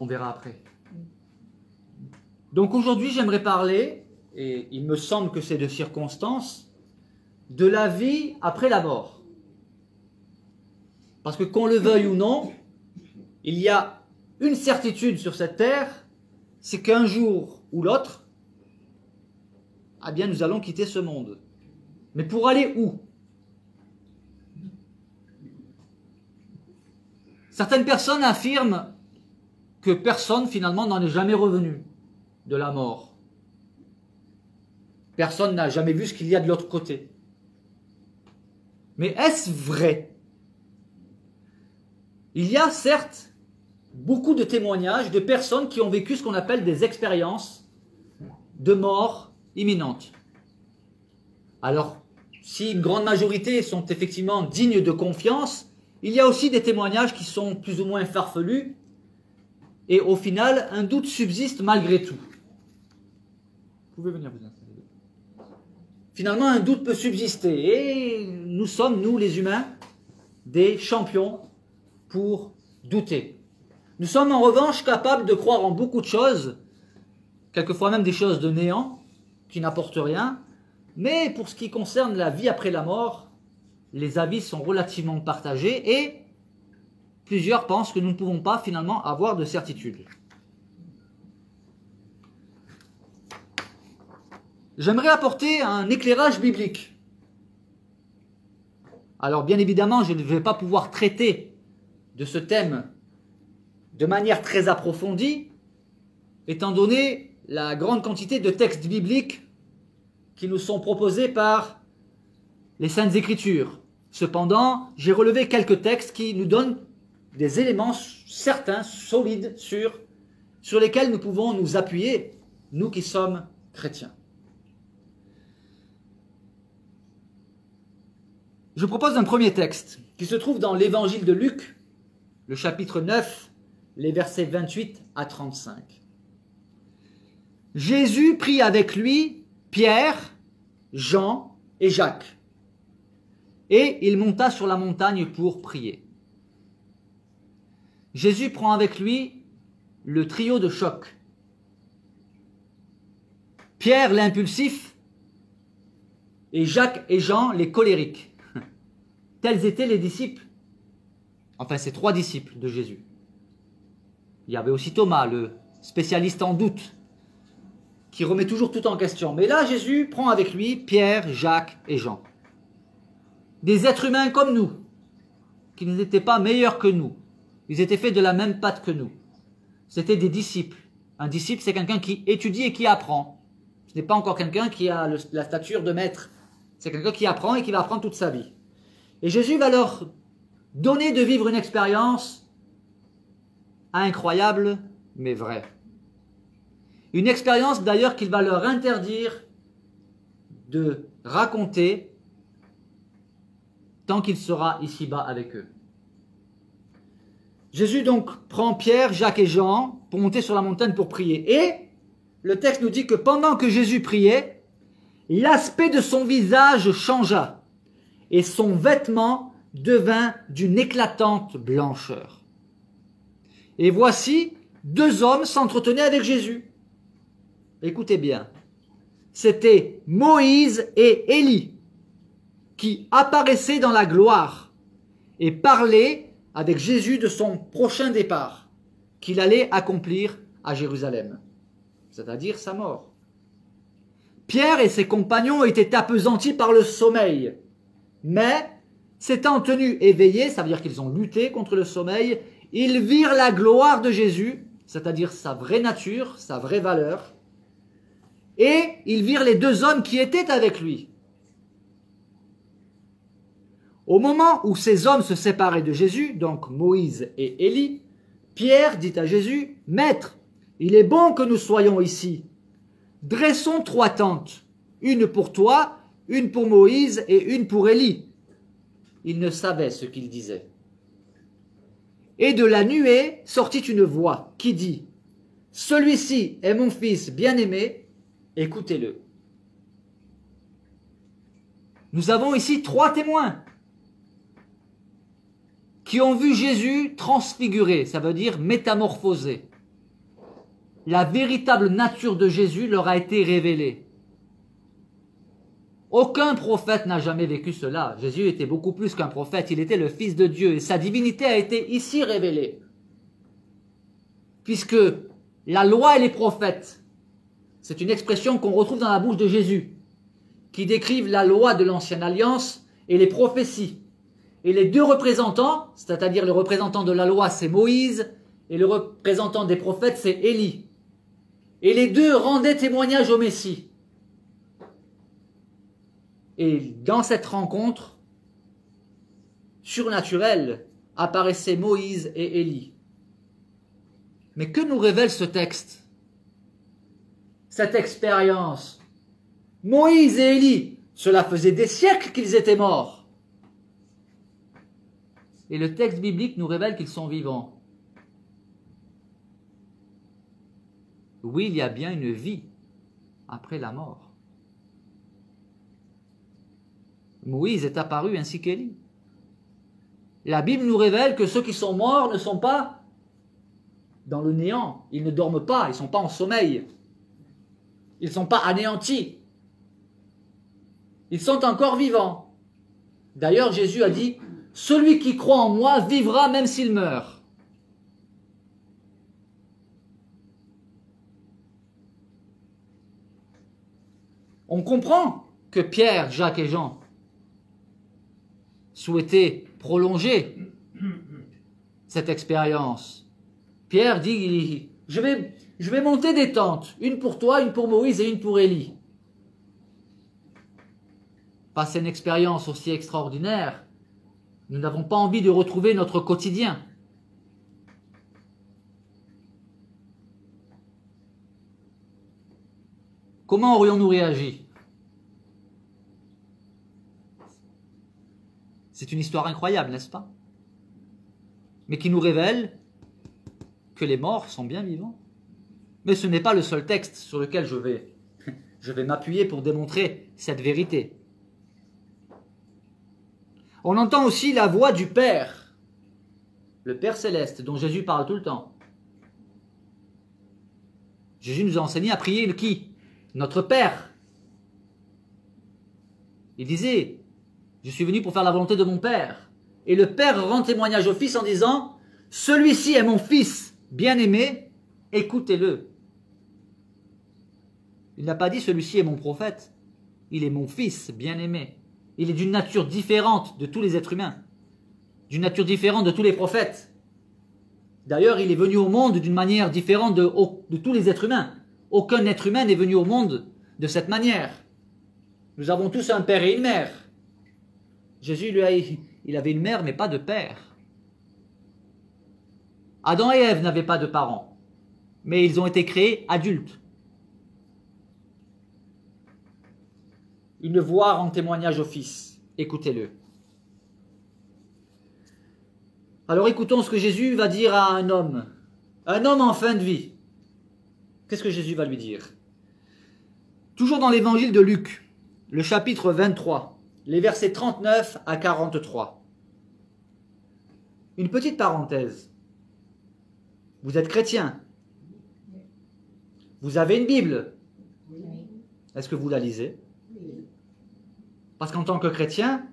On verra après. Donc aujourd'hui, j'aimerais parler, et il me semble que c'est de circonstance, de la vie après la mort. Parce que qu'on le veuille ou non, il y a une certitude sur cette terre, c'est qu'un jour ou l'autre, eh bien, nous allons quitter ce monde. Mais pour aller où? Certaines personnes affirment que personne finalement n'en est jamais revenu de la mort. Personne n'a jamais vu ce qu'il y a de l'autre côté. Mais est-ce vrai? Il y a certes beaucoup de témoignages de personnes qui ont vécu ce qu'on appelle des expériences de mort imminente. Alors, si une grande majorité sont effectivement dignes de confiance, il y a aussi des témoignages qui sont plus ou moins farfelus, et au final, un doute subsiste malgré tout. Vous pouvez venir vous installer. Finalement, un doute peut subsister, et nous sommes, nous les humains, des champions pour douter. Nous sommes en revanche capables de croire en beaucoup de choses, quelquefois même des choses de néant, qui n'apportent rien, mais pour ce qui concerne la vie après la mort, les avis sont relativement partagés et plusieurs pensent que nous ne pouvons pas finalement avoir de certitude. J'aimerais apporter un éclairage biblique. Alors bien évidemment, je ne vais pas pouvoir traiter de ce thème de manière très approfondie, étant donné la grande quantité de textes bibliques qui nous sont proposés par les Saintes Écritures. Cependant, j'ai relevé quelques textes qui nous donnent des éléments certains, solides, sur lesquels nous pouvons nous appuyer, nous qui sommes chrétiens. Je propose un premier texte qui se trouve dans l'évangile de Luc, le chapitre 9, les versets 28 à 35. Jésus prit avec lui Pierre, Jean et Jacques, et il monta sur la montagne pour prier. Jésus prend avec lui le trio de choc. Pierre l'impulsif et Jacques et Jean les colériques. Tels étaient les disciples, enfin ces trois disciples de Jésus. Il y avait aussi Thomas, le spécialiste en doute, qui remet toujours tout en question. Mais là, Jésus prend avec lui Pierre, Jacques et Jean. Des êtres humains comme nous, qui n'étaient pas meilleurs que nous. Ils étaient faits de la même pâte que nous. C'était des disciples. Un disciple, c'est quelqu'un qui étudie et qui apprend. Ce n'est pas encore quelqu'un qui a la stature de maître. C'est quelqu'un qui apprend et qui va apprendre toute sa vie. Et Jésus va leur donner de vivre une expérience incroyable, mais vraie. Une expérience d'ailleurs qu'il va leur interdire de raconter tant qu'il sera ici-bas avec eux. Jésus donc prend Pierre, Jacques et Jean pour monter sur la montagne pour prier. Et le texte nous dit que pendant que Jésus priait, l'aspect de son visage changea et son vêtement devint d'une éclatante blancheur. Et voici, deux hommes s'entretenaient avec Jésus. Écoutez bien, c'était Moïse et Élie qui apparaissaient dans la gloire et parlaient avec Jésus de son prochain départ qu'il allait accomplir à Jérusalem, c'est-à-dire sa mort. Pierre et ses compagnons étaient appesantis par le sommeil, mais s'étant tenus éveillés, ça veut dire qu'ils ont lutté contre le sommeil, ils virent la gloire de Jésus, c'est-à-dire sa vraie nature, sa vraie valeur, et ils virent les deux hommes qui étaient avec lui. Au moment où ces hommes se séparaient de Jésus, donc Moïse et Élie, Pierre dit à Jésus, « Maître, il est bon que nous soyons ici. Dressons trois tentes, une pour toi, une pour Moïse et une pour Élie. » Il ne savait ce qu'il disait. Et de la nuée sortit une voix qui dit, « Celui-ci est mon fils bien-aimé, écoutez-le. » Nous avons ici trois témoins qui ont vu Jésus transfiguré, ça veut dire métamorphosé. la véritable nature de Jésus leur a été révélée. Aucun prophète n'a jamais vécu cela. Jésus était beaucoup plus qu'un prophète, il était le Fils de Dieu et sa divinité a été ici révélée. Puisque la loi et les prophètes, c'est une expression qu'on retrouve dans la bouche de Jésus, qui décrivent la loi de l'ancienne alliance et les prophéties. Et les deux représentants, c'est-à-dire le représentant de la loi, c'est Moïse, et le représentant des prophètes, c'est Élie. Et les deux rendaient témoignage au Messie. Et dans cette rencontre surnaturelle apparaissaient Moïse et Élie. Mais que nous révèle ce texte? Cette expérience. Moïse et Élie, cela faisait des siècles qu'ils étaient morts. Et le texte biblique nous révèle qu'ils sont vivants. Oui, il y a bien une vie après la mort. Moïse est apparu ainsi qu'Élie. La Bible nous révèle que ceux qui sont morts ne sont pas dans le néant. Ils ne dorment pas, ils ne sont pas en sommeil. Ils ne sont pas anéantis. Ils sont encore vivants. D'ailleurs, Jésus a dit, « Celui qui croit en moi vivra même s'il meurt. » On comprend que Pierre, Jacques et Jean souhaitaient prolonger cette expérience. Pierre dit, je vais monter des tentes, une pour toi, une pour Moïse et une pour Élie. Passer une expérience aussi extraordinaire, nous n'avons pas envie de retrouver notre quotidien. Comment aurions-nous réagi? C'est une histoire incroyable, n'est-ce pas? Mais qui nous révèle que les morts sont bien vivants. Mais ce n'est pas le seul texte sur lequel je vais m'appuyer pour démontrer cette vérité. On entend aussi la voix du Père, le Père céleste, dont Jésus parle tout le temps. Jésus nous a enseigné à prier qui? Notre Père. Il disait, je suis venu pour faire la volonté de mon Père. Et le Père rend témoignage au Fils en disant, celui-ci est mon Fils bien-aimé, écoutez-le. Il n'a pas dit celui-ci est mon prophète, il est mon Fils bien-aimé. Il est d'une nature différente de tous les êtres humains, d'une nature différente de tous les prophètes. D'ailleurs, il est venu au monde d'une manière différente de tous les êtres humains. Aucun être humain n'est venu au monde de cette manière. Nous avons tous un père et une mère. Jésus, il avait une mère, mais pas de père. Adam et Ève n'avaient pas de parents, mais ils ont été créés adultes. Une voix rend témoignage au Fils. Écoutez-le. Alors écoutons ce que Jésus va dire à un homme en fin de vie. Qu'est-ce que Jésus va lui dire? Toujours dans l'évangile de Luc, le chapitre 23, les versets 39 à 43. Une petite parenthèse. Vous êtes chrétien. Vous avez une Bible. Est-ce que vous la lisez? Parce qu'en tant que chrétien,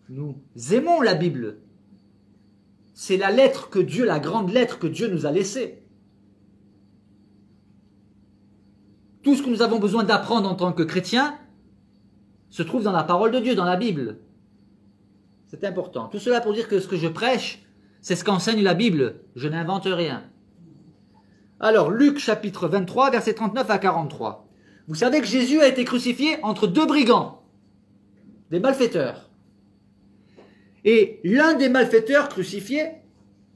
nous aimons la Bible. C'est la lettre que Dieu, la grande lettre que Dieu nous a laissée. Tout ce que nous avons besoin d'apprendre en tant que chrétiens se trouve dans la parole de Dieu, dans la Bible. C'est important. Tout cela pour dire que ce que je prêche, c'est ce qu'enseigne la Bible. Je n'invente rien. Alors, Luc chapitre 23, versets 39 à 43. Vous savez que Jésus a été crucifié entre deux brigands, des malfaiteurs. Et l'un des malfaiteurs crucifiés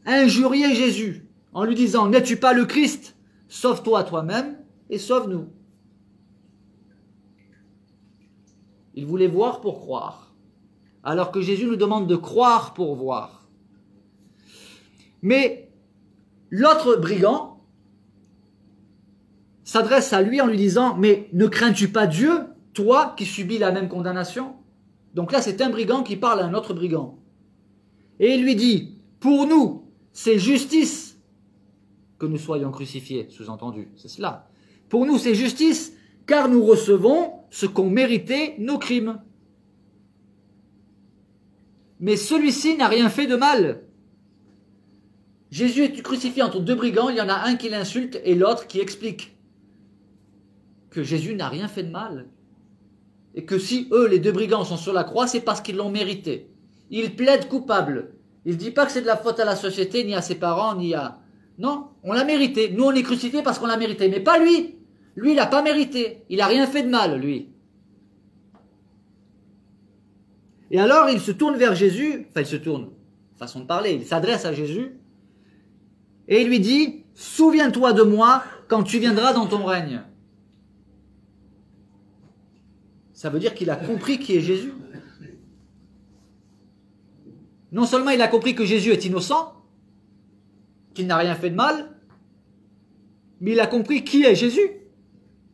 injuriait Jésus en lui disant « N'es-tu pas le Christ? Sauve-toi toi-même et sauve-nous. » Il voulait voir pour croire, alors que Jésus nous demande de croire pour voir. Mais l'autre brigand s'adresse à lui en lui disant « Mais ne crains-tu pas Dieu, toi qui subis la même condamnation ?» Donc là, c'est un brigand qui parle à un autre brigand. Et il lui dit « Pour nous, c'est justice que nous soyons crucifiés, sous-entendu, c'est cela. Pour nous, c'est justice, car nous recevons ce qu'ont mérité nos crimes. Mais celui-ci n'a rien fait de mal. Jésus est crucifié entre deux brigands, il y en a un qui l'insulte et l'autre qui explique que Jésus n'a rien fait de mal. Et que si eux, les deux brigands, sont sur la croix, c'est parce qu'ils l'ont mérité. Il plaide coupable. Il ne dit pas que c'est de la faute à la société, ni à ses parents, ni à... Non, on l'a mérité. Nous, on est crucifiés parce qu'on l'a mérité. Mais pas lui. Lui, il n'a pas mérité. Il n'a rien fait de mal, lui. Et alors, il se tourne vers Jésus. Enfin, il se tourne. Façon de parler. Il s'adresse à Jésus. Et il lui dit, « Souviens-toi de moi quand tu viendras dans ton règne. » Ça veut dire qu'il a compris qui est Jésus. Non seulement il a compris que Jésus est innocent, qu'il n'a rien fait de mal, mais il a compris qui est Jésus.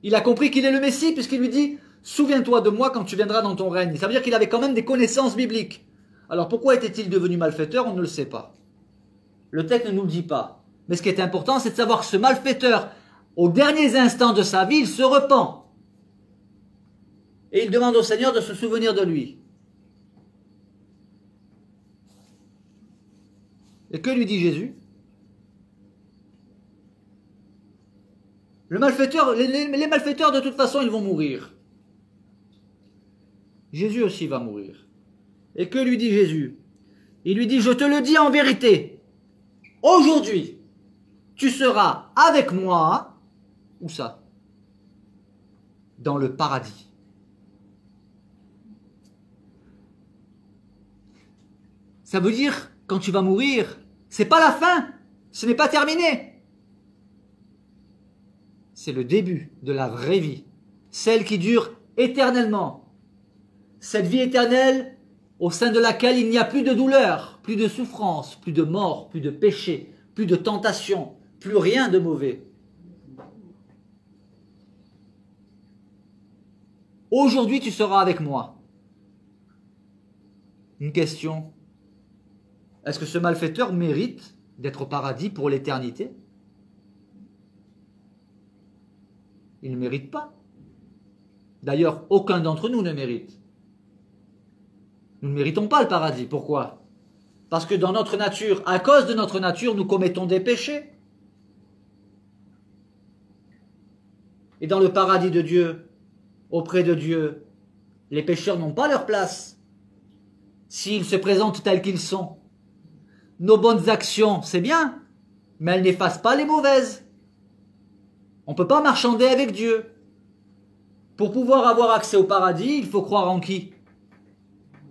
Il a compris qu'il est le Messie, puisqu'il lui dit « Souviens-toi de moi quand tu viendras dans ton règne ». Ça veut dire qu'il avait quand même des connaissances bibliques. Alors pourquoi était-il devenu malfaiteur? On ne le sait pas. Le texte ne nous le dit pas. Mais ce qui est important, c'est de savoir que ce malfaiteur, aux derniers instants de sa vie, il se repent. Et il demande au Seigneur de se souvenir de lui. Et que lui dit Jésus? Les malfaiteurs, de toute façon, ils vont mourir. Jésus aussi va mourir. Et que lui dit Jésus? Il lui dit, je te le dis en vérité, aujourd'hui, tu seras avec moi, où ça? Dans le paradis. Ça veut dire, quand tu vas mourir, c'est pas la fin, ce n'est pas terminé. C'est le début de la vraie vie, celle qui dure éternellement. Cette vie éternelle au sein de laquelle il n'y a plus de douleur, plus de souffrance, plus de mort, plus de péché, plus de tentation, plus rien de mauvais. Aujourd'hui, tu seras avec moi. Une question. Est-ce que ce malfaiteur mérite d'être au paradis pour l'éternité? Il ne mérite pas. D'ailleurs, aucun d'entre nous ne mérite. Nous ne méritons pas le paradis. Pourquoi? Parce que dans notre nature, à cause de notre nature, nous commettons des péchés. Et dans le paradis de Dieu, auprès de Dieu, les pécheurs n'ont pas leur place. S'ils se présentent tels qu'ils sont. Nos bonnes actions, c'est bien, mais elles n'effacent pas les mauvaises. On ne peut pas marchander avec Dieu. Pour pouvoir avoir accès au paradis, il faut croire en qui?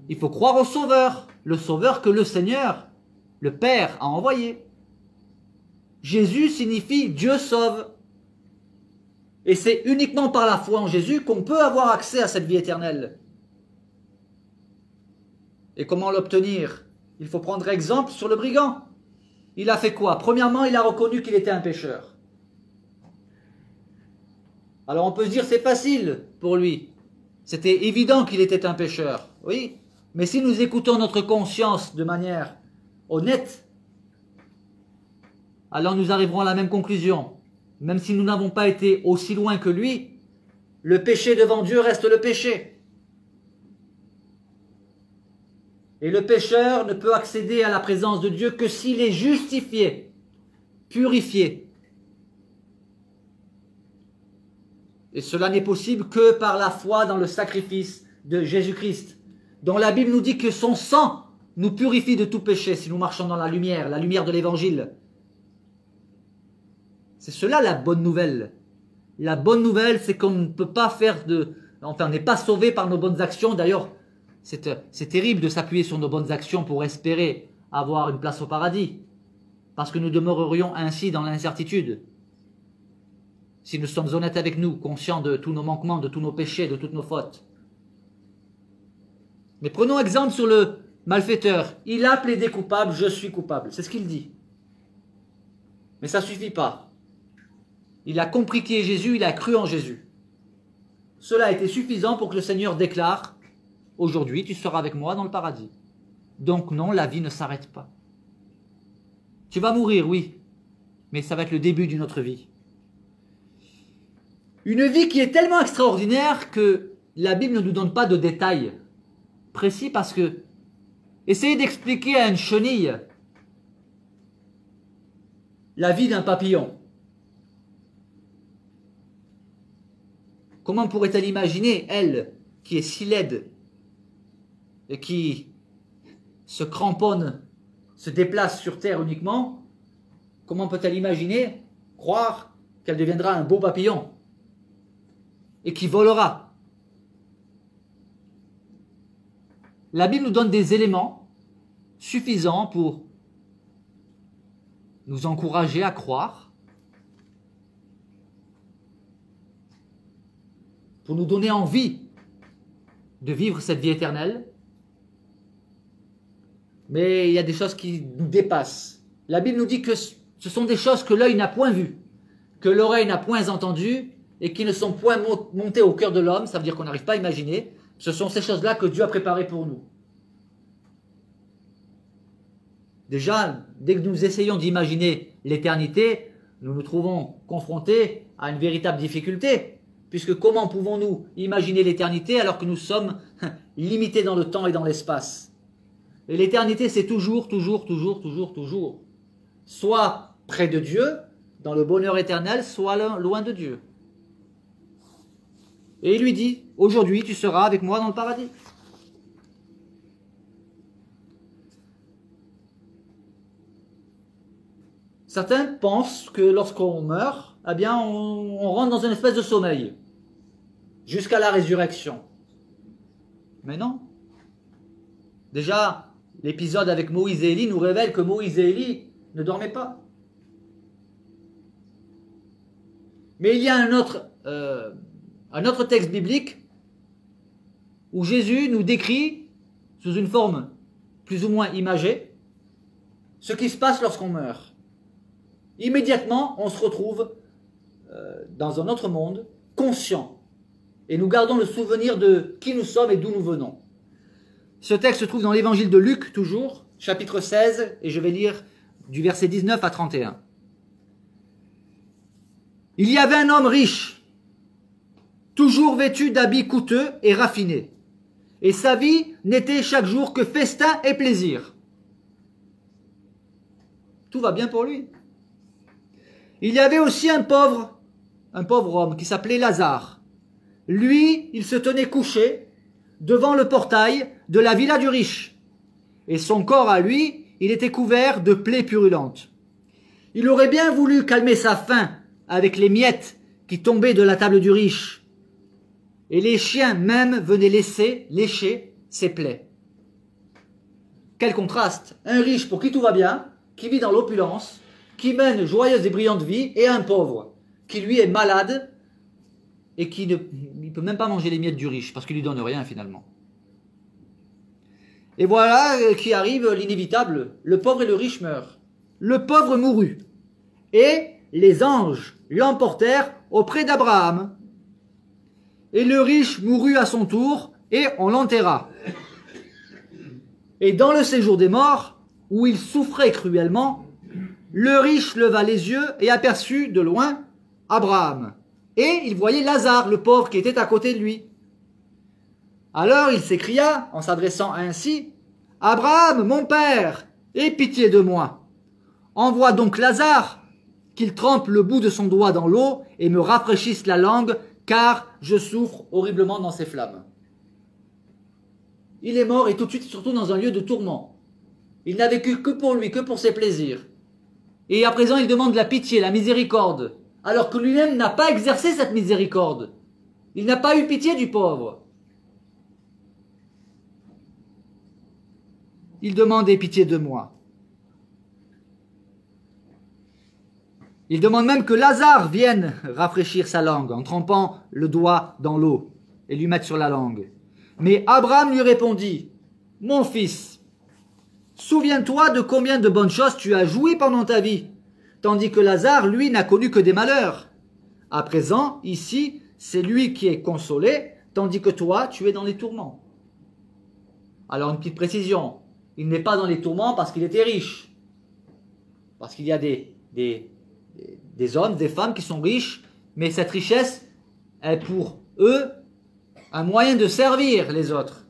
Il faut croire au Sauveur, le Sauveur que le Seigneur, le Père, a envoyé. Jésus signifie Dieu sauve. Et c'est uniquement par la foi en Jésus qu'on peut avoir accès à cette vie éternelle. Et comment l'obtenir? Il faut prendre exemple sur le brigand. Il a fait quoi? Premièrement, il a reconnu qu'il était un pécheur. Alors on peut se dire c'est facile pour lui. C'était évident qu'il était un pécheur. Oui, mais si nous écoutons notre conscience de manière honnête, alors nous arriverons à la même conclusion. Même si nous n'avons pas été aussi loin que lui, le péché devant Dieu reste le péché. Et le pécheur ne peut accéder à la présence de Dieu que s'il est justifié, purifié. Et cela n'est possible que par la foi dans le sacrifice de Jésus-Christ, dont la Bible nous dit que son sang nous purifie de tout péché si nous marchons dans la lumière de l'Évangile. C'est cela la bonne nouvelle. La bonne nouvelle, c'est qu'on ne peut pas faire de... Enfin, on n'est pas sauvé par nos bonnes actions. D'ailleurs, c'est terrible de s'appuyer sur nos bonnes actions pour espérer avoir une place au paradis. Parce que nous demeurerions ainsi dans l'incertitude. Si nous sommes honnêtes avec nous, conscients de tous nos manquements, de tous nos péchés, de toutes nos fautes. Mais prenons exemple sur le malfaiteur. Il a plaidé coupable, je suis coupable. C'est ce qu'il dit. Mais ça ne suffit pas. Il a compris qui est Jésus, il a cru en Jésus. Cela a été suffisant pour que le Seigneur déclare « Aujourd'hui, tu seras avec moi dans le paradis. » Donc non, la vie ne s'arrête pas. Tu vas mourir, oui. mais ça va être le début d'une autre vie. Une vie qui est tellement extraordinaire que la Bible ne nous donne pas de détails précis parce que essayez d'expliquer à une chenille la vie d'un papillon. Comment pourrait-elle imaginer, elle, qui est si laide et qui se cramponne, se déplace sur terre uniquement, comment peut-elle imaginer, croire qu'elle deviendra un beau papillon et qui volera? La Bible nous donne des éléments suffisants pour nous encourager à croire, pour nous donner envie de vivre cette vie éternelle. Mais il y a des choses qui nous dépassent. La Bible nous dit que ce sont des choses que l'œil n'a point vues, que l'oreille n'a point entendues et qui ne sont point montées au cœur de l'homme. Ça veut dire qu'on n'arrive pas à imaginer. Ce sont ces choses-là que Dieu a préparées pour nous. Déjà, dès que nous essayons d'imaginer l'éternité, nous nous trouvons confrontés à une véritable difficulté. Puisque comment pouvons-nous imaginer l'éternité alors que nous sommes limités dans le temps et dans l'espace? Et l'éternité, c'est toujours. Soit près de Dieu, dans le bonheur éternel, soit loin de Dieu. Et il lui dit, aujourd'hui tu seras avec moi dans le paradis. Certains pensent que lorsqu'on meurt, eh bien, on rentre dans une espèce de sommeil, jusqu'à la résurrection. Mais non. Déjà, l'épisode avec Moïse et Élie nous révèle que Moïse et Élie ne dormaient pas. Mais il y a un autre texte biblique où Jésus nous décrit, sous une forme plus ou moins imagée, ce qui se passe lorsqu'on meurt. Immédiatement, on se retrouve dans un autre monde, conscient. Et nous gardons le souvenir de qui nous sommes et d'où nous venons. Ce texte se trouve dans l'évangile de Luc, toujours, chapitre 16, et je vais lire du verset 19 à 31. Il y avait un homme riche, toujours vêtu d'habits coûteux et raffinés, et sa vie n'était chaque jour que festin et plaisir. Tout va bien pour lui. Il y avait aussi un pauvre homme qui s'appelait Lazare. Lui, il se tenait couché devant le portail de la villa du riche. Et son corps à lui, il était couvert de plaies purulentes. Il aurait bien voulu calmer sa faim avec les miettes qui tombaient de la table du riche. Et les chiens même venaient lécher ses plaies. Quel contraste! Un riche pour qui tout va bien, qui vit dans l'opulence, qui mène joyeuse et brillante vie, et un pauvre, qui lui est malade, et qui ne peut même pas manger les miettes du riche, parce qu'il lui donne rien finalement. Et voilà qui arrive l'inévitable, le pauvre et le riche meurent. Le pauvre mourut, et les anges l'emportèrent auprès d'Abraham. Et le riche mourut à son tour, et on l'enterra. Et dans le séjour des morts, où il souffrait cruellement, le riche leva les yeux et aperçut de loin Abraham. Et il voyait Lazare, le pauvre, qui était à côté de lui. Alors il s'écria, en s'adressant ainsi, « Abraham, mon père, aie pitié de moi. Envoie donc Lazare, qu'il trempe le bout de son doigt dans l'eau et me rafraîchisse la langue, car je souffre horriblement dans ces flammes. » Il est mort et tout de suite, surtout dans un lieu de tourment. Il n'a vécu que pour lui, que pour ses plaisirs. Et à présent, il demande la pitié, la miséricorde, alors que lui-même n'a pas exercé cette miséricorde. Il n'a pas eu pitié du pauvre. Il demande pitié de moi. Il demande même que Lazare vienne rafraîchir sa langue en trempant le doigt dans l'eau et lui mettre sur la langue. Mais Abraham lui répondit, « Mon fils, souviens-toi de combien de bonnes choses tu as joui pendant ta vie, tandis que Lazare, lui, n'a connu que des malheurs. À présent, ici, c'est lui qui est consolé, tandis que toi, tu es dans les tourments. » Alors, une petite précision, il n'est pas dans les tourments parce qu'il était riche, parce qu'il y a des des hommes, des femmes qui sont riches, mais cette richesse est pour eux un moyen de servir les autres.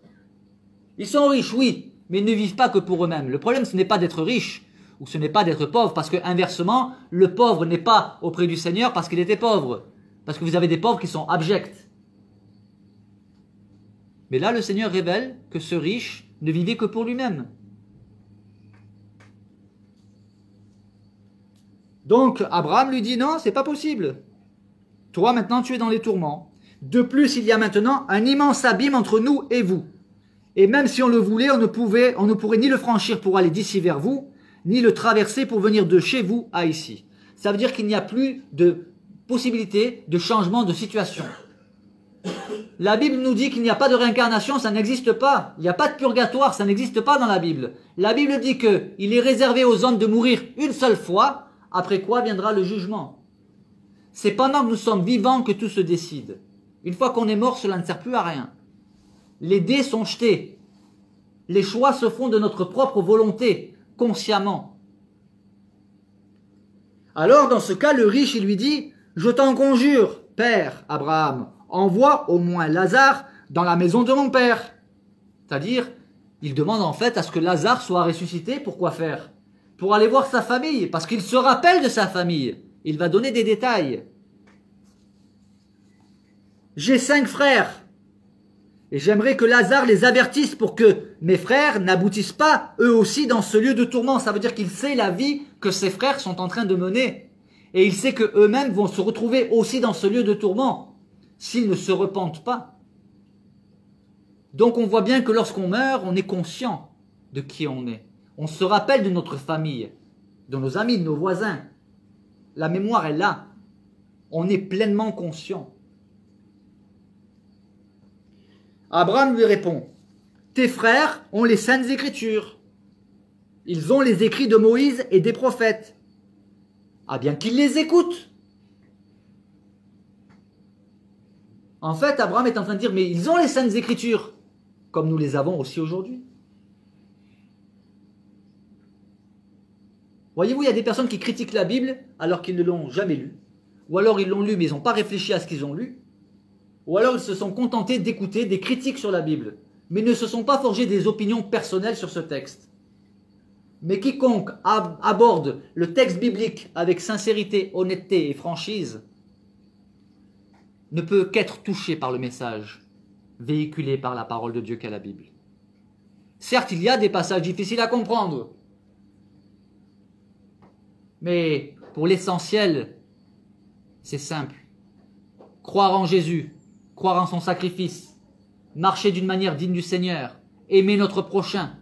Ils sont riches, oui, mais ils ne vivent pas que pour eux-mêmes. Le problème, ce n'est pas d'être riche, ou ce n'est pas d'être pauvre, parce que inversement, le pauvre n'est pas auprès du Seigneur parce qu'il était pauvre, parce que vous avez des pauvres qui sont abjects. Mais là, le Seigneur révèle que ce riche ne vivait que pour lui-même. Donc, Abraham lui dit, non, c'est pas possible. Toi, maintenant, tu es dans les tourments. De plus, il y a maintenant un immense abîme entre nous et vous. Et même si on le voulait, on ne pourrait ni le franchir pour aller d'ici vers vous, ni le traverser pour venir de chez vous à ici. Ça veut dire qu'il n'y a plus de possibilité de changement de situation. La Bible nous dit qu'il n'y a pas de réincarnation, ça n'existe pas. Il n'y a pas de purgatoire, ça n'existe pas dans la Bible. La Bible dit qu'il est réservé aux hommes de mourir une seule fois, après quoi viendra le jugement. C'est pendant que nous sommes vivants que tout se décide. Une fois qu'on est mort, cela ne sert plus à rien. Les dés sont jetés. Les choix se font de notre propre volonté, consciemment. Alors, dans ce cas, le riche, il lui dit, « Je t'en conjure, père Abraham, envoie au moins Lazare dans la maison de mon père. » C'est-à-dire, il demande en fait à ce que Lazare soit ressuscité. Pourquoi faire? Pour aller voir sa famille, parce qu'il se rappelle de sa famille. Il va donner des détails. J'ai 5 frères, et j'aimerais que Lazare les avertisse pour que mes frères n'aboutissent pas eux aussi dans ce lieu de tourment. Ça veut dire qu'il sait la vie que ses frères sont en train de mener. Et il sait qu'eux-mêmes vont se retrouver aussi dans ce lieu de tourment, s'ils ne se repentent pas. Donc on voit bien que lorsqu'on meurt, on est conscient de qui on est. On se rappelle de notre famille, de nos amis, de nos voisins. La mémoire est là. On est pleinement conscient. Abraham lui répond, « Tes frères ont les saintes écritures. Ils ont les écrits de Moïse et des prophètes. Ah bien qu'ils les écoutent. » En fait, Abraham est en train de dire, mais ils ont les saintes écritures, comme nous les avons aussi aujourd'hui. Voyez-vous, il y a des personnes qui critiquent la Bible alors qu'ils ne l'ont jamais lue. Ou alors ils l'ont lue mais ils n'ont pas réfléchi à ce qu'ils ont lu. Ou alors ils se sont contentés d'écouter des critiques sur la Bible, mais ne se sont pas forgés des opinions personnelles sur ce texte. Mais quiconque aborde le texte biblique avec sincérité, honnêteté et franchise ne peut qu'être touché par le message véhiculé par la parole de Dieu qu'est la Bible. Certes, il y a des passages difficiles à comprendre, mais pour l'essentiel, c'est simple. Croire en Jésus, croire en son sacrifice, marcher d'une manière digne du Seigneur, aimer notre prochain,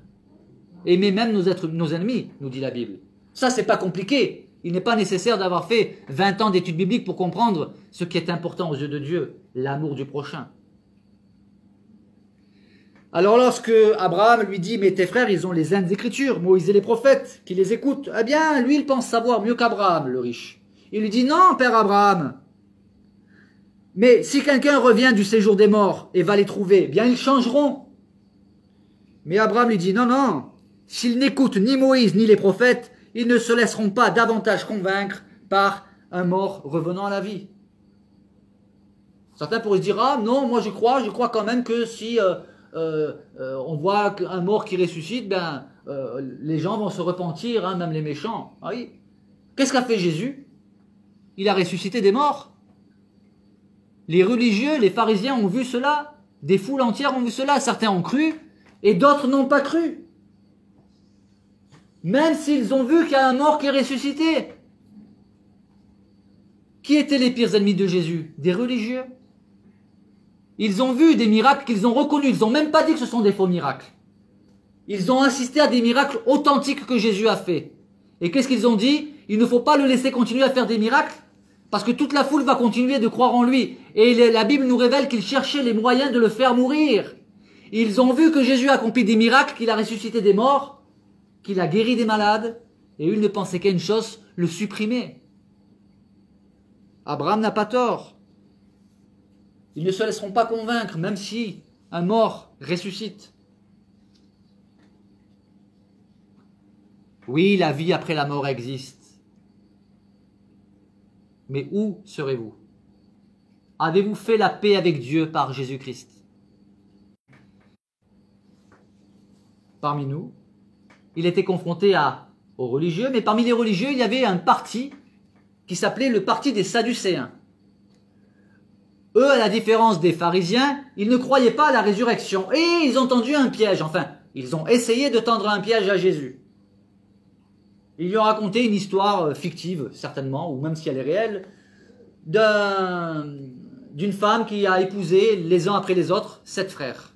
aimer même nos ennemis, nous dit la Bible. Ça, c'est pas compliqué. Il n'est pas nécessaire d'avoir fait 20 ans d'études bibliques pour comprendre ce qui est important aux yeux de Dieu, l'amour du prochain. Alors lorsque Abraham lui dit, mais tes frères, ils ont les saintes écritures, Moïse et les prophètes, qui les écoutent, eh bien, lui, il pense savoir mieux qu'Abraham, le riche. Il lui dit, non, père Abraham, mais si quelqu'un revient du séjour des morts et va les trouver, eh bien, ils changeront. Mais Abraham lui dit, non, non, s'ils n'écoutent ni Moïse ni les prophètes, ils ne se laisseront pas davantage convaincre par un mort revenant à la vie. Certains pourraient se dire, ah non, moi je crois quand même que si on voit un mort qui ressuscite, ben, les gens vont se repentir, hein, même les méchants. Ah oui. Qu'est-ce qu'a fait Jésus? Il a ressuscité des morts. Les religieux, les pharisiens ont vu cela, des foules entières ont vu cela, certains ont cru et d'autres n'ont pas cru. Même s'ils ont vu qu'il y a un mort qui est ressuscité. Qui étaient les pires ennemis de Jésus? Des religieux. Ils ont vu des miracles qu'ils ont reconnus. Ils n'ont même pas dit que ce sont des faux miracles. Ils ont assisté à des miracles authentiques que Jésus a fait. Et qu'est-ce qu'ils ont dit? Il ne faut pas le laisser continuer à faire des miracles parce que toute la foule va continuer de croire en lui. Et la Bible nous révèle qu'ils cherchaient les moyens de le faire mourir. Ils ont vu que Jésus a accompli des miracles, qu'il a ressuscité des morts, qu'il a guéri des malades. Et ils ne pensaient qu'à une chose, le supprimer. Abraham n'a pas tort. Ils ne se laisseront pas convaincre, même si un mort ressuscite. Oui, la vie après la mort existe. Mais où serez-vous? Avez-vous fait la paix avec Dieu par Jésus-Christ? Parmi nous, il était confronté aux religieux, mais parmi les religieux, il y avait un parti qui s'appelait le parti des Sadducéens. Eux, à la différence des pharisiens, ils ne croyaient pas à la résurrection. Et ils ont tendu un piège, enfin, ils ont essayé de tendre un piège à Jésus. Ils lui ont raconté une histoire fictive, certainement, ou même si elle est réelle, d'une femme qui a épousé les uns après les autres 7 frères.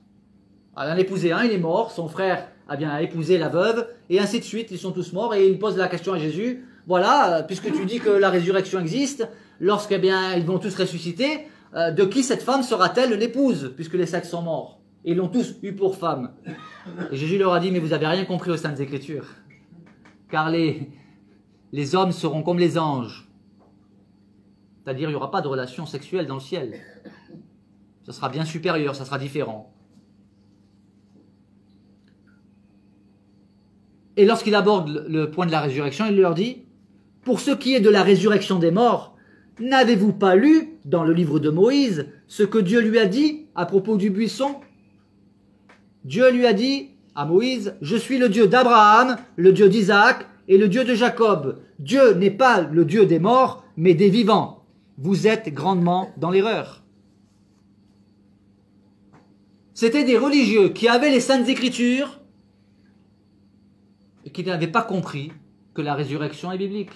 Elle en a épousé un, il est mort, son frère a épousé la veuve, et ainsi de suite, ils sont tous morts, et il pose la question à Jésus, voilà, puisque tu dis que la résurrection existe, ils vont tous ressusciter, de qui cette femme sera-t-elle l'épouse, puisque les 7 sont morts? Et ils l'ont tous eu pour femme. Et Jésus leur a dit, mais vous n'avez rien compris aux Saintes Écritures, car les hommes seront comme les anges. C'est-à-dire, il n'y aura pas de relation sexuelle dans le ciel. Ça sera bien supérieur, ça sera différent. Et lorsqu'il aborde le point de la résurrection, il leur dit, pour ce qui est de la résurrection des morts, n'avez-vous pas lu dans le livre de Moïse ce que Dieu lui a dit à propos du buisson? Dieu lui a dit à Moïse, je suis le Dieu d'Abraham, le Dieu d'Isaac et le Dieu de Jacob. Dieu n'est pas le Dieu des morts, mais des vivants. Vous êtes grandement dans l'erreur. C'était des religieux qui avaient les Saintes Écritures et qui n'avaient pas compris que la résurrection est biblique.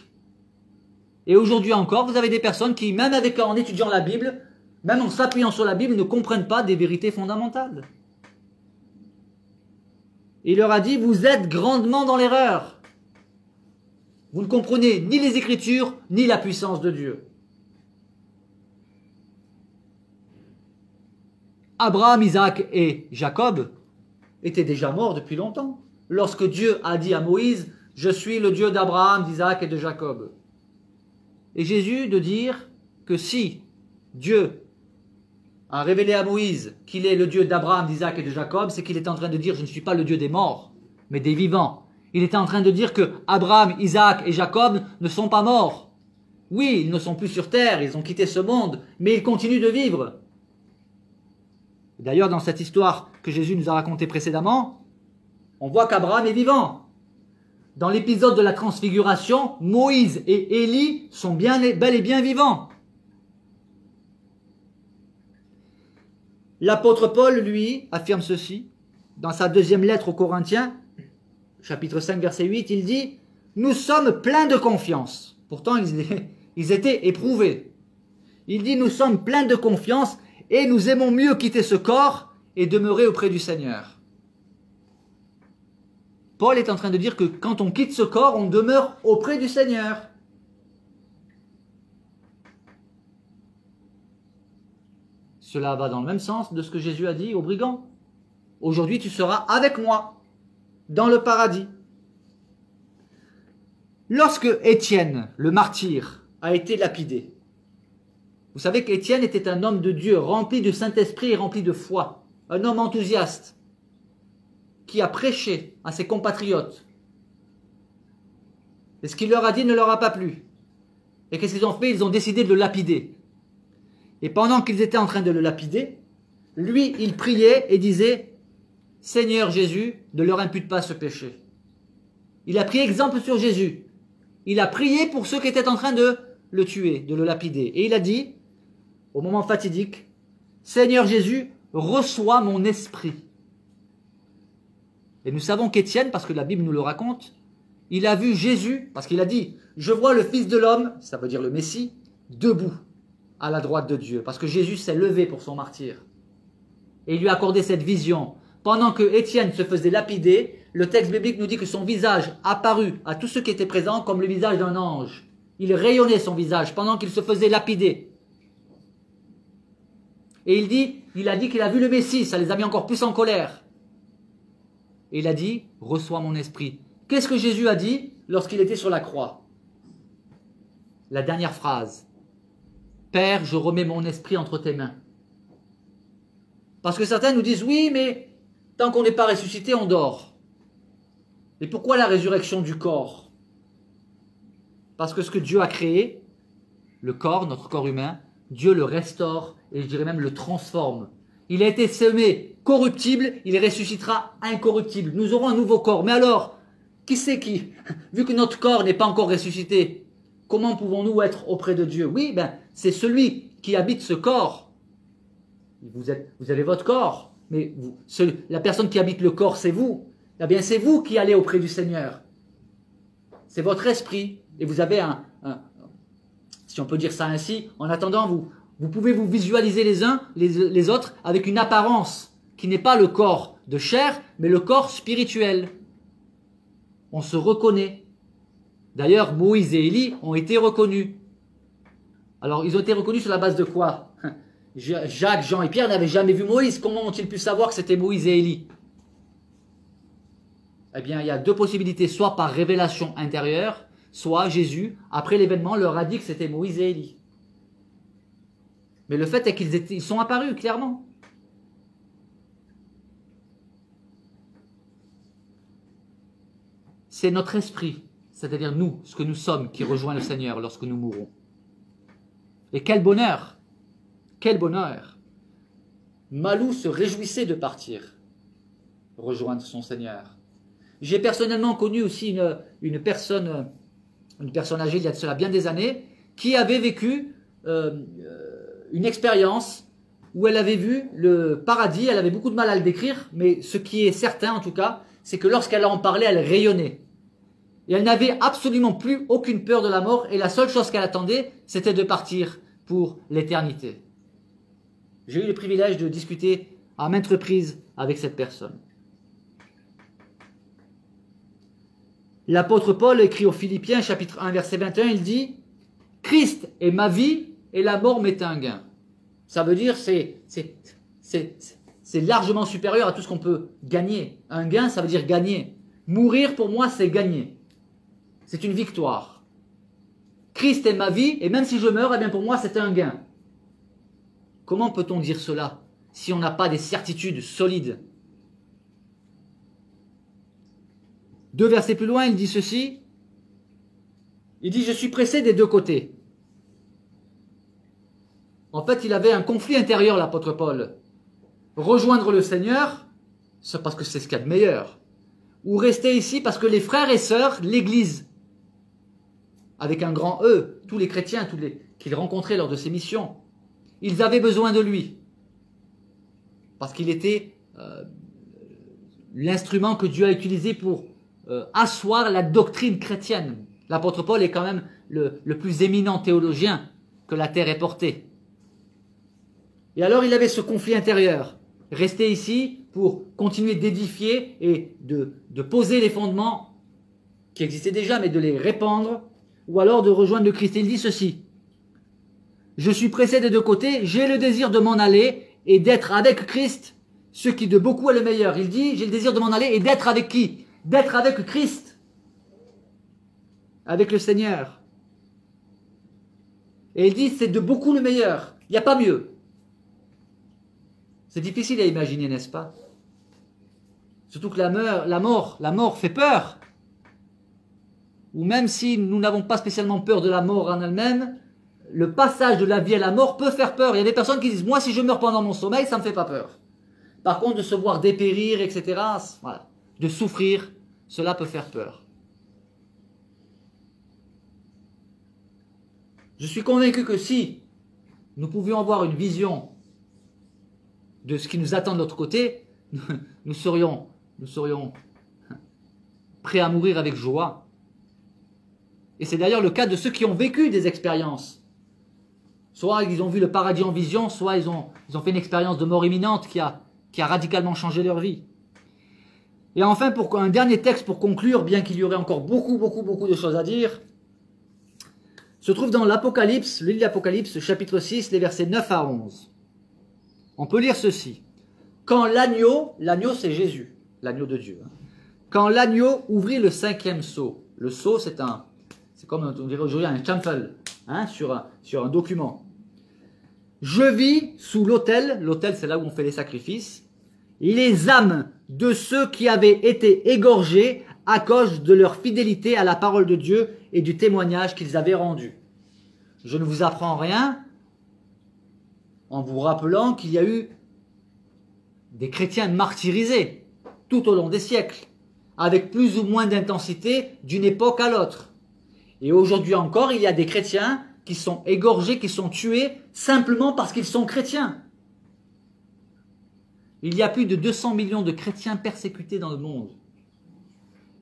Et aujourd'hui encore, vous avez des personnes qui, même en étudiant la Bible, même en s'appuyant sur la Bible, ne comprennent pas des vérités fondamentales. Il leur a dit, vous êtes grandement dans l'erreur. Vous ne comprenez ni les Écritures, ni la puissance de Dieu. Abraham, Isaac et Jacob étaient déjà morts depuis longtemps. Lorsque Dieu a dit à Moïse, je suis le Dieu d'Abraham, d'Isaac et de Jacob. Et Jésus de dire que si Dieu a révélé à Moïse qu'il est le Dieu d'Abraham, d'Isaac et de Jacob, c'est qu'il est en train de dire, je ne suis pas le Dieu des morts, mais des vivants. Il est en train de dire que Abraham, Isaac et Jacob ne sont pas morts. Oui, ils ne sont plus sur terre, ils ont quitté ce monde, mais ils continuent de vivre. D'ailleurs, dans cette histoire que Jésus nous a racontée précédemment, on voit qu'Abraham est vivant. Dans l'épisode de la transfiguration, Moïse et Élie sont bel et bien vivants. L'apôtre Paul, lui, affirme ceci. Dans sa deuxième lettre aux Corinthiens, chapitre 5, verset 8, il dit « Nous sommes pleins de confiance. » Pourtant, ils étaient éprouvés. Il dit « Nous sommes pleins de confiance et nous aimons mieux quitter ce corps et demeurer auprès du Seigneur. » Paul est en train de dire que quand on quitte ce corps, on demeure auprès du Seigneur. Cela va dans le même sens de ce que Jésus a dit aux brigands. Aujourd'hui, tu seras avec moi dans le paradis. Lorsque Étienne, le martyr, a été lapidé, vous savez qu'Étienne était un homme de Dieu, rempli de Saint-Esprit et rempli de foi, un homme enthousiaste, qui a prêché à ses compatriotes. Et ce qu'il leur a dit ne leur a pas plu. Et qu'est-ce qu'ils ont fait? Ils ont décidé de le lapider. Et pendant qu'ils étaient en train de le lapider, lui, il priait et disait « Seigneur Jésus, ne leur impute pas ce péché. » Il a pris exemple sur Jésus. Il a prié pour ceux qui étaient en train de le tuer, de le lapider. Et il a dit, au moment fatidique, « Seigneur Jésus, reçois mon esprit. » Et nous savons qu'Étienne, parce que la Bible nous le raconte, il a vu Jésus, parce qu'il a dit « Je vois le Fils de l'homme », ça veut dire le Messie, debout à la droite de Dieu, parce que Jésus s'est levé pour son martyr. Et il lui a accordé cette vision. Pendant que Étienne se faisait lapider, le texte biblique nous dit que son visage apparut à tous ceux qui étaient présents comme le visage d'un ange. Il rayonnait son visage pendant qu'il se faisait lapider. Et il a dit qu'il a vu le Messie, ça les a mis encore plus en colère. Et il a dit, reçois mon esprit. Qu'est-ce que Jésus a dit lorsqu'il était sur la croix? La dernière phrase. Père, je remets mon esprit entre tes mains. Parce que certains nous disent, oui, mais tant qu'on n'est pas ressuscité, on dort. Et pourquoi la résurrection du corps? Parce que ce que Dieu a créé le corps, notre corps humain, Dieu le restaure et je dirais même le transforme. Il a été semé corruptible, il ressuscitera incorruptible. Nous aurons un nouveau corps. Mais alors, qui c'est qui? Vu que notre corps n'est pas encore ressuscité, comment pouvons-nous être auprès de Dieu? Oui, c'est celui qui habite ce corps. Vous avez votre corps, mais la personne qui habite le corps, c'est vous. Eh bien, c'est vous qui allez auprès du Seigneur. C'est votre esprit. Et vous avez si on peut dire ça ainsi, en attendant, vous pouvez vous visualiser les uns, les autres, avec une apparence qui n'est pas le corps de chair, mais le corps spirituel. On se reconnaît. D'ailleurs, Moïse et Élie ont été reconnus. Alors, ils ont été reconnus sur la base de quoi? Jacques, Jean et Pierre n'avaient jamais vu Moïse. Comment ont-ils pu savoir que c'était Moïse et Élie? Eh bien, il y a deux possibilités, soit par révélation intérieure, soit Jésus, après l'événement, leur a dit que c'était Moïse et Élie. Mais le fait est qu'ils sont apparus, clairement. C'est notre esprit, c'est-à-dire nous, ce que nous sommes, qui rejoint le Seigneur lorsque nous mourrons. Et quel bonheur! Quel bonheur! Malou se réjouissait de partir, rejoindre son Seigneur. J'ai personnellement connu aussi une personne âgée, il y a de cela bien des années, qui avait vécu une expérience où elle avait vu le paradis. Elle avait beaucoup de mal à le décrire, mais ce qui est certain en tout cas, c'est que lorsqu'elle en parlait, elle rayonnait. Et elle n'avait absolument plus aucune peur de la mort, et la seule chose qu'elle attendait, c'était de partir pour l'éternité. J'ai eu le privilège de discuter à maintes reprises avec cette personne. L'apôtre Paul écrit aux Philippiens, chapitre 1, verset 21, il dit « Christ est ma vie et la mort m'est un gain ». Ça veut dire c'est largement supérieur à tout ce qu'on peut gagner. Un gain, ça veut dire gagner. Mourir, pour moi, c'est gagner. C'est une victoire. Christ est ma vie, et même si je meurs, eh bien pour moi, c'est un gain. Comment peut-on dire cela si on n'a pas des certitudes solides? 2 versets plus loin, il dit ceci. Il dit « Je suis pressé des deux côtés ». En fait, il avait un conflit intérieur, l'apôtre Paul. Rejoindre le Seigneur, c'est parce que c'est ce qu'il y a de meilleur. Ou rester ici parce que les frères et sœurs, l'Église, avec un grand E, tous les chrétiens qu'il rencontrait lors de ses missions, ils avaient besoin de lui. Parce qu'il était l'instrument que Dieu a utilisé pour asseoir la doctrine chrétienne. L'apôtre Paul est quand même le plus éminent théologien que la terre ait porté. Et alors il avait ce conflit intérieur. Rester ici pour continuer d'édifier et de poser les fondements qui existaient déjà, mais de les répandre, ou alors de rejoindre le Christ. Il dit ceci: je suis pressé des deux côtés, j'ai le désir de m'en aller et d'être avec Christ, ce qui de beaucoup est le meilleur. Il dit, j'ai le désir de m'en aller et d'être avec qui? D'être avec Christ, avec le Seigneur. Et il dit, c'est de beaucoup le meilleur, il n'y a pas mieux. C'est difficile à imaginer, n'est-ce pas? Surtout que la mort fait peur. Ou même si nous n'avons pas spécialement peur de la mort en elle-même, le passage de la vie à la mort peut faire peur. Il y a des personnes qui disent, moi si je meurs pendant mon sommeil, ça ne me fait pas peur. Par contre, de se voir dépérir, etc., voilà, de souffrir, cela peut faire peur. Je suis convaincu que si nous pouvions avoir une vision de ce qui nous attend de l'autre côté, nous serions prêts à mourir avec joie. Et c'est d'ailleurs le cas de ceux qui ont vécu des expériences. Soit ils ont vu le paradis en vision, soit ils ont fait une expérience de mort imminente qui a radicalement changé leur vie. Et enfin, pour un dernier texte pour conclure, bien qu'il y aurait encore beaucoup de choses à dire, se trouve dans l'Apocalypse, le livre de l'Apocalypse, chapitre 6, les versets 9 à 11. On peut lire ceci. Quand l'agneau c'est Jésus, l'agneau de Dieu. Quand l'agneau ouvrit le 5e sceau, le sceau c'est comme on dirait aujourd'hui un stempel, sur un document. Je vis sous l'autel c'est là où on fait les sacrifices, les âmes de ceux qui avaient été égorgés à cause de leur fidélité à la parole de Dieu et du témoignage qu'ils avaient rendu. Je ne vous apprends rien en vous rappelant qu'il y a eu des chrétiens martyrisés tout au long des siècles, avec plus ou moins d'intensité d'une époque à l'autre. Et aujourd'hui encore, il y a des chrétiens qui sont égorgés, qui sont tués simplement parce qu'ils sont chrétiens. Il y a plus de 200 millions de chrétiens persécutés dans le monde.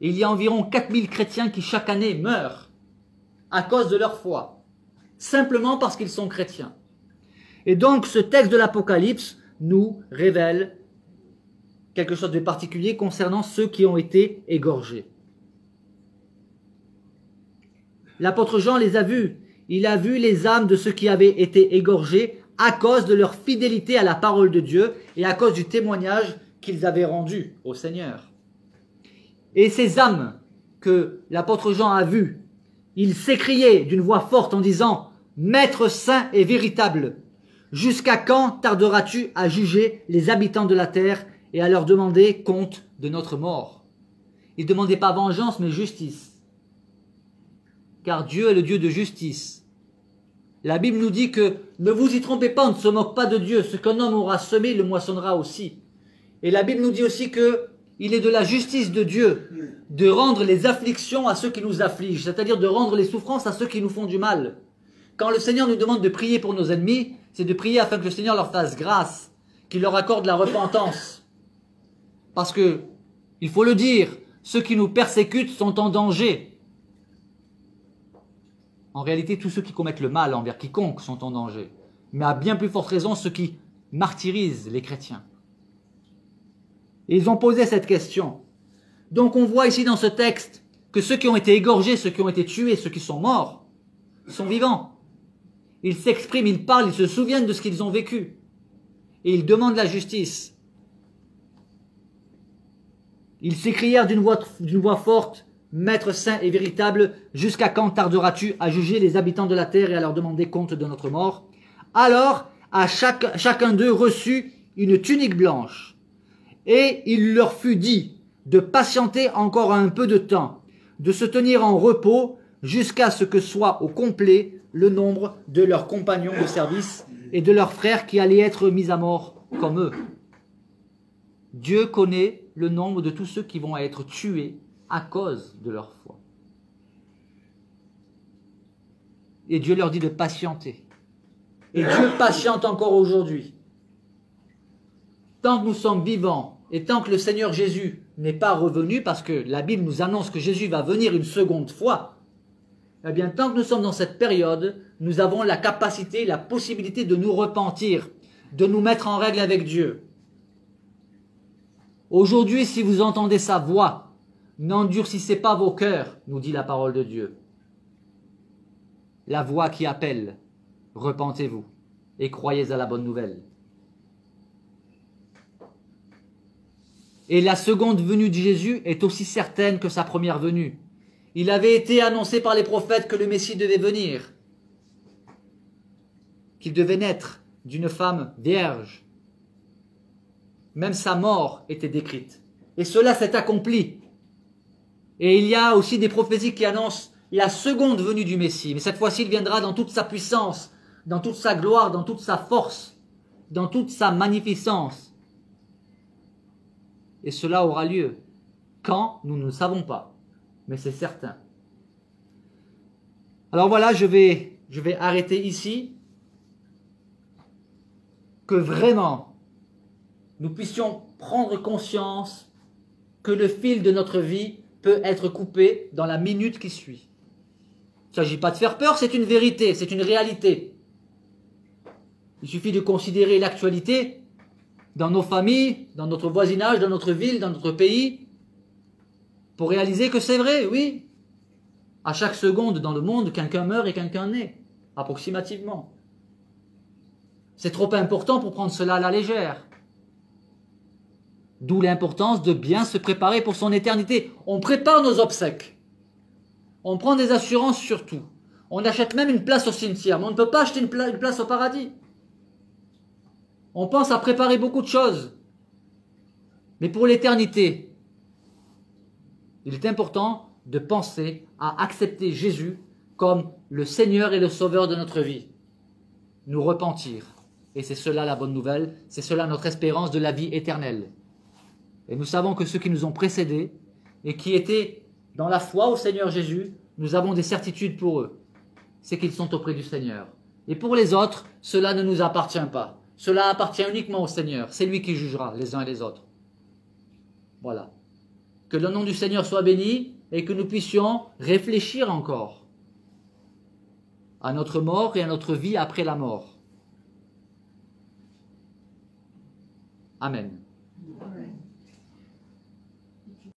Et il y a environ 4000 chrétiens qui chaque année meurent à cause de leur foi, simplement parce qu'ils sont chrétiens. Et donc ce texte de l'Apocalypse nous révèle quelque chose de particulier concernant ceux qui ont été égorgés. L'apôtre Jean les a vus. Il a vu les âmes de ceux qui avaient été égorgés à cause de leur fidélité à la parole de Dieu et à cause du témoignage qu'ils avaient rendu au Seigneur. Et ces âmes que l'apôtre Jean a vues, il s'écriait d'une voix forte en disant « Maître saint et véritable, jusqu'à quand tarderas-tu à juger les habitants de la terre et à leur demander compte de notre mort ?» Il ne demandait pas vengeance, mais justice. Car Dieu est le Dieu de justice. La Bible nous dit que ne vous y trompez pas, on ne se moque pas de Dieu. Ce qu'un homme aura semé, il le moissonnera aussi. Et la Bible nous dit aussi que il est de la justice de Dieu de rendre les afflictions à ceux qui nous affligent, c'est-à-dire de rendre les souffrances à ceux qui nous font du mal. Quand le Seigneur nous demande de prier pour nos ennemis, c'est de prier afin que le Seigneur leur fasse grâce, qu'il leur accorde la repentance. Parce que, il faut le dire, ceux qui nous persécutent sont en danger. En réalité, tous ceux qui commettent le mal envers quiconque sont en danger. Mais à bien plus forte raison, ceux qui martyrisent les chrétiens. Et ils ont posé cette question. Donc on voit ici dans ce texte que ceux qui ont été égorgés, ceux qui ont été tués, ceux qui sont morts, sont vivants. Ils s'expriment, ils parlent, ils se souviennent de ce qu'ils ont vécu. Et ils demandent la justice. Ils s'écrièrent d'une voix forte, « Maître saint et véritable, jusqu'à quand tarderas-tu à juger les habitants de la terre et à leur demander compte de notre mort ?» Alors, à chacun d'eux reçut une tunique blanche. Et il leur fut dit de patienter encore un peu de temps, de se tenir en repos jusqu'à ce que soit au complet le nombre de leurs compagnons de service et de leurs frères qui allaient être mis à mort comme eux. Dieu connaît le nombre de tous ceux qui vont être tués à cause de leur foi. Et Dieu leur dit de patienter. Et Dieu patiente encore aujourd'hui. Tant que nous sommes vivants et tant que le Seigneur Jésus n'est pas revenu, parce que la Bible nous annonce que Jésus va venir une seconde fois, eh bien, tant que nous sommes dans cette période, nous avons la capacité, la possibilité de nous repentir, de nous mettre en règle avec Dieu. Aujourd'hui, si vous entendez sa voix, n'endurcissez pas vos cœurs, nous dit la parole de Dieu. La voix qui appelle, repentez-vous et croyez à la bonne nouvelle. Et la seconde venue de Jésus est aussi certaine que sa première venue. Il avait été annoncé par les prophètes que le Messie devait venir, qu'il devait naître d'une femme vierge. Même sa mort était décrite. Et cela s'est accompli. Et il y a aussi des prophéties qui annoncent la seconde venue du Messie. Mais cette fois-ci, il viendra dans toute sa puissance, dans toute sa gloire, dans toute sa force, dans toute sa magnificence. Et cela aura lieu. Quand, nous ne le savons pas. Mais c'est certain. Alors voilà, je vais arrêter ici. Que vraiment, nous puissions prendre conscience que le fil de notre vie peut être coupé dans la minute qui suit. Il ne s'agit pas de faire peur, c'est une vérité, c'est une réalité. Il suffit de considérer l'actualité dans nos familles, dans notre voisinage, dans notre ville, dans notre pays, pour réaliser que c'est vrai, oui. À chaque seconde dans le monde, quelqu'un meurt et quelqu'un naît, approximativement. C'est trop important pour prendre cela à la légère. D'où l'importance de bien se préparer pour son éternité. On prépare nos obsèques. On prend des assurances sur tout. On achète même une place au cimetière, mais on ne peut pas acheter une place au paradis. On pense à préparer beaucoup de choses. Mais pour l'éternité, il est important de penser à accepter Jésus comme le Seigneur et le Sauveur de notre vie. Nous repentir. Et c'est cela la bonne nouvelle, c'est cela notre espérance de la vie éternelle. Et nous savons que ceux qui nous ont précédés et qui étaient dans la foi au Seigneur Jésus, nous avons des certitudes pour eux. C'est qu'ils sont auprès du Seigneur. Et pour les autres, cela ne nous appartient pas. Cela appartient uniquement au Seigneur. C'est lui qui jugera les uns et les autres. Voilà. Que le nom du Seigneur soit béni et que nous puissions réfléchir encore à notre mort et à notre vie après la mort. Amen.